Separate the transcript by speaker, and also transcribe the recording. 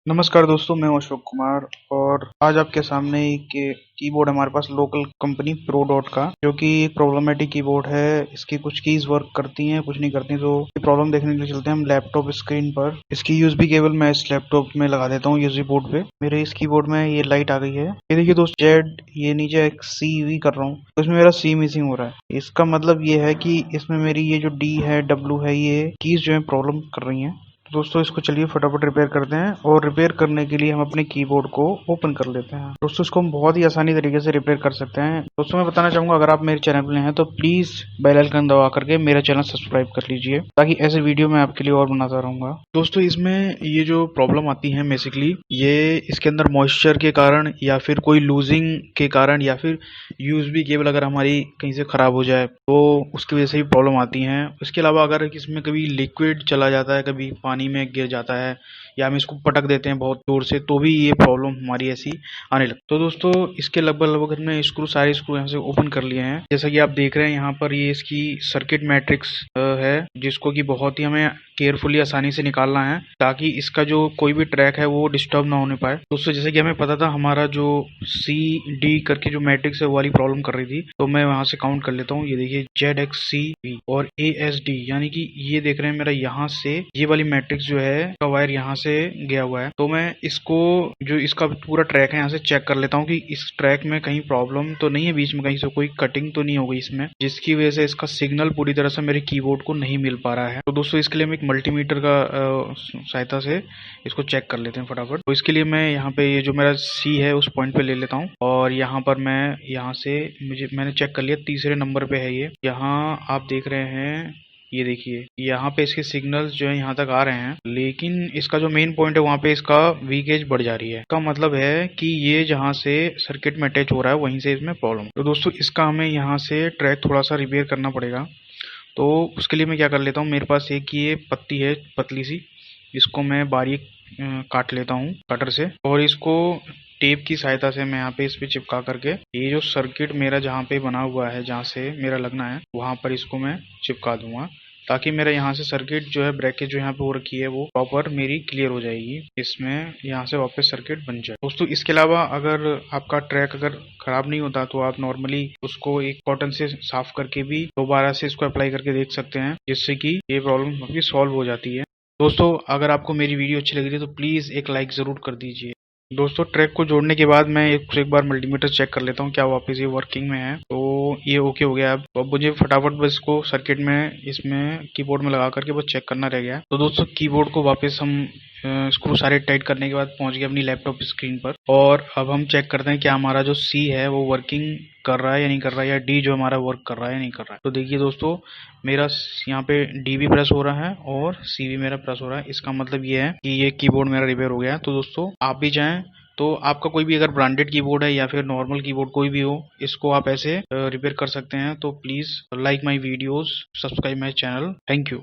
Speaker 1: नमस्कार दोस्तों, मैं हूं अशोक कुमार और आज आपके सामने एक कीबोर्ड है हमारे पास लोकल कंपनी प्रो डॉट का, जो कि एक प्रॉब्लमेटिक कीबोर्ड है। इसकी कुछ कीज वर्क करती हैं, कुछ नहीं करती। तो ये प्रॉब्लम देखने के लिए चलते हैं हम लैपटॉप स्क्रीन पर। इसकी यूएसबी केबल मैं इस लैपटॉप में लगा देता हूँ यूएसबी पोर्ट पे। मेरे इस कीबोर्ड में ये लाइट आ गई है। ये देखिए दोस्त, जेड ये नीचे एक सी वी कर रहा हूँ तो इसमें मेरा सी मिसिंग हो रहा है। इसका मतलब ये है कि इसमें मेरी ये जो डी है, डब्ल्यू है, ये कीज जो है प्रॉब्लम कर रही हैं। तो दोस्तों इसको चलिए फटाफट रिपेयर करते हैं, और रिपेयर करने के लिए हम अपने कीबोर्ड को ओपन कर लेते हैं। दोस्तों इसको हम बहुत ही आसानी तरीके से रिपेयर कर सकते हैं। दोस्तों मैं बताना चाहूंगा, अगर आप मेरे चैनल पर नए हैं तो प्लीज बेल आइकन दबा करके मेरा चैनल सब्सक्राइब कर लीजिए, ताकि ऐसे वीडियो मैं आपके लिए और बनाता रहूंगा। दोस्तों इसमें ये जो प्रॉब्लम आती है बेसिकली, ये इसके अंदर मॉइस्चर के कारण या फिर कोई लूजिंग के कारण या फिर यूएसबी केबल अगर हमारी कहीं से खराब हो जाए तो उसकी वजह से भी प्रॉब्लम आती है। इसके अलावा अगर इसमें कभी लिक्विड चला जाता है, कभी पानी में गिर जाता है, या हम इसको पटक देते हैं बहुत जोर से, तो भी ये प्रॉब्लम हमारी ऐसी आने लगती है। तो दोस्तों इसके लगभग हमने सारे स्क्रू यहाँ से ओपन कर लिए हैं। जैसा कि आप देख रहे हैं यहाँ पर, ये इसकी सर्किट मैट्रिक्स है, जिसको कि बहुत ही हमें केयरफुली आसानी से निकालना है, ताकि इसका जो कोई भी ट्रैक है वो डिस्टर्ब ना होने पाए। दोस्तों जैसे कि हमें पता था हमारा जो सी डी करके जो मैट्रिक्स है वो वाली प्रॉब्लम कर रही थी, तो मैं वहां से काउंट कर लेता हूँ। ये देखिए ZXC और ASD, यानी कि ये देख रहे हैं मेरा यहाँ से ये वाली मैट्रिक्स जो है का वायर यहाँ से गया हुआ है। तो मैं इसको, जो इसका पूरा ट्रैक है, यहाँ से चेक कर लेता हूँ कि इस ट्रैक में कहीं प्रॉब्लम तो नहीं है, बीच में कहीं से कोई कटिंग तो नहीं हो गई इसमें, जिसकी वजह से इसका सिग्नल पूरी तरह से मेरे कीबोर्ड को नहीं मिल पा रहा है। तो दोस्तों इसके लिए हम एक मल्टीमीटर का सहायता से इसको चेक कर लेते हैं फटाफट। तो इसके लिए मैं यहाँ पे ये जो मेरा सी है उस पॉइंट पे ले लेता हूँ, और यहाँ पर मैं यहाँ से मैंने चेक कर लिया, तीसरे नंबर पे है ये। यहाँ आप देख रहे हैं, ये देखिए यहाँ पे इसके सिग्नल्स जो है यहाँ तक आ रहे हैं, लेकिन इसका जो मेन पॉइंट है वहाँ पे इसका वीकेज बढ़ जा रही है। इसका मतलब है कि ये जहाँ से सर्किट में अटैच हो रहा है वहीं से इसमें प्रॉब्लम। तो दोस्तों इसका हमें यहाँ से ट्रैक थोड़ा सा रिपेयर करना पड़ेगा। तो उसके लिए मैं क्या कर लेता हूँ, मेरे पास एक ये पत्ती है पतली सी, इसको मैं बारीक काट लेता हूँ कटर से, और इसको टेप की सहायता से मैं यहाँ पे इस पे चिपका करके ये जो सर्किट मेरा जहाँ पे बना हुआ है, जहाँ से मेरा लगना है वहाँ पर इसको मैं चिपका दूंगा, ताकि मेरा यहाँ से सर्किट जो है, ब्रैकेट जो यहाँ पे हो रखी है वो प्रॉपर मेरी क्लियर हो जाएगी, इसमें यहाँ से वापस सर्किट बन जाए। दोस्तों इसके अलावा अगर आपका ट्रैक अगर खराब नहीं होता तो आप नॉर्मली उसको एक कॉटन से साफ करके भी दोबारा से इसको अप्लाई करके देख सकते हैं, जिससे कि ये प्रॉब्लम आपकी सॉल्व हो जाती है। दोस्तों अगर आपको मेरी वीडियो अच्छी लग रही है तो प्लीज़ एक लाइक ज़रूर कर दीजिए। दोस्तों ट्रैक को जोड़ने के बाद मैं एक बार मल्टीमीटर चेक कर लेता हूँ क्या वापस ये वर्किंग में है। तो ये ओके हो गया। अब मुझे फटाफट बस इसको सर्किट में, इसमें कीबोर्ड में लगा करके बस चेक करना रह गया। तो दोस्तों कीबोर्ड को वापस हम स्क्रू सारे टाइट करने के बाद पहुंच गए अपनी लैपटॉप स्क्रीन पर, और अब हम चेक करते हैं कि हमारा जो सी है वो वर्किंग कर रहा है या नहीं कर रहा है, या डी जो हमारा वर्क कर रहा है या नहीं कर रहा है। तो देखिए दोस्तों, मेरा यहाँ पे डी भी प्रेस हो रहा है और सी भी मेरा प्रेस हो रहा है। इसका मतलब ये है कि ये कीबोर्ड मेरा रिपेयर हो गया है। तो दोस्तों आप भी चाहें तो आपका कोई भी अगर ब्रांडेड कीबोर्ड है या फिर नॉर्मल कीबोर्ड कोई भी हो, इसको आप ऐसे रिपेयर कर सकते हैं। तो please like my videos, subscribe my channel. Thank you.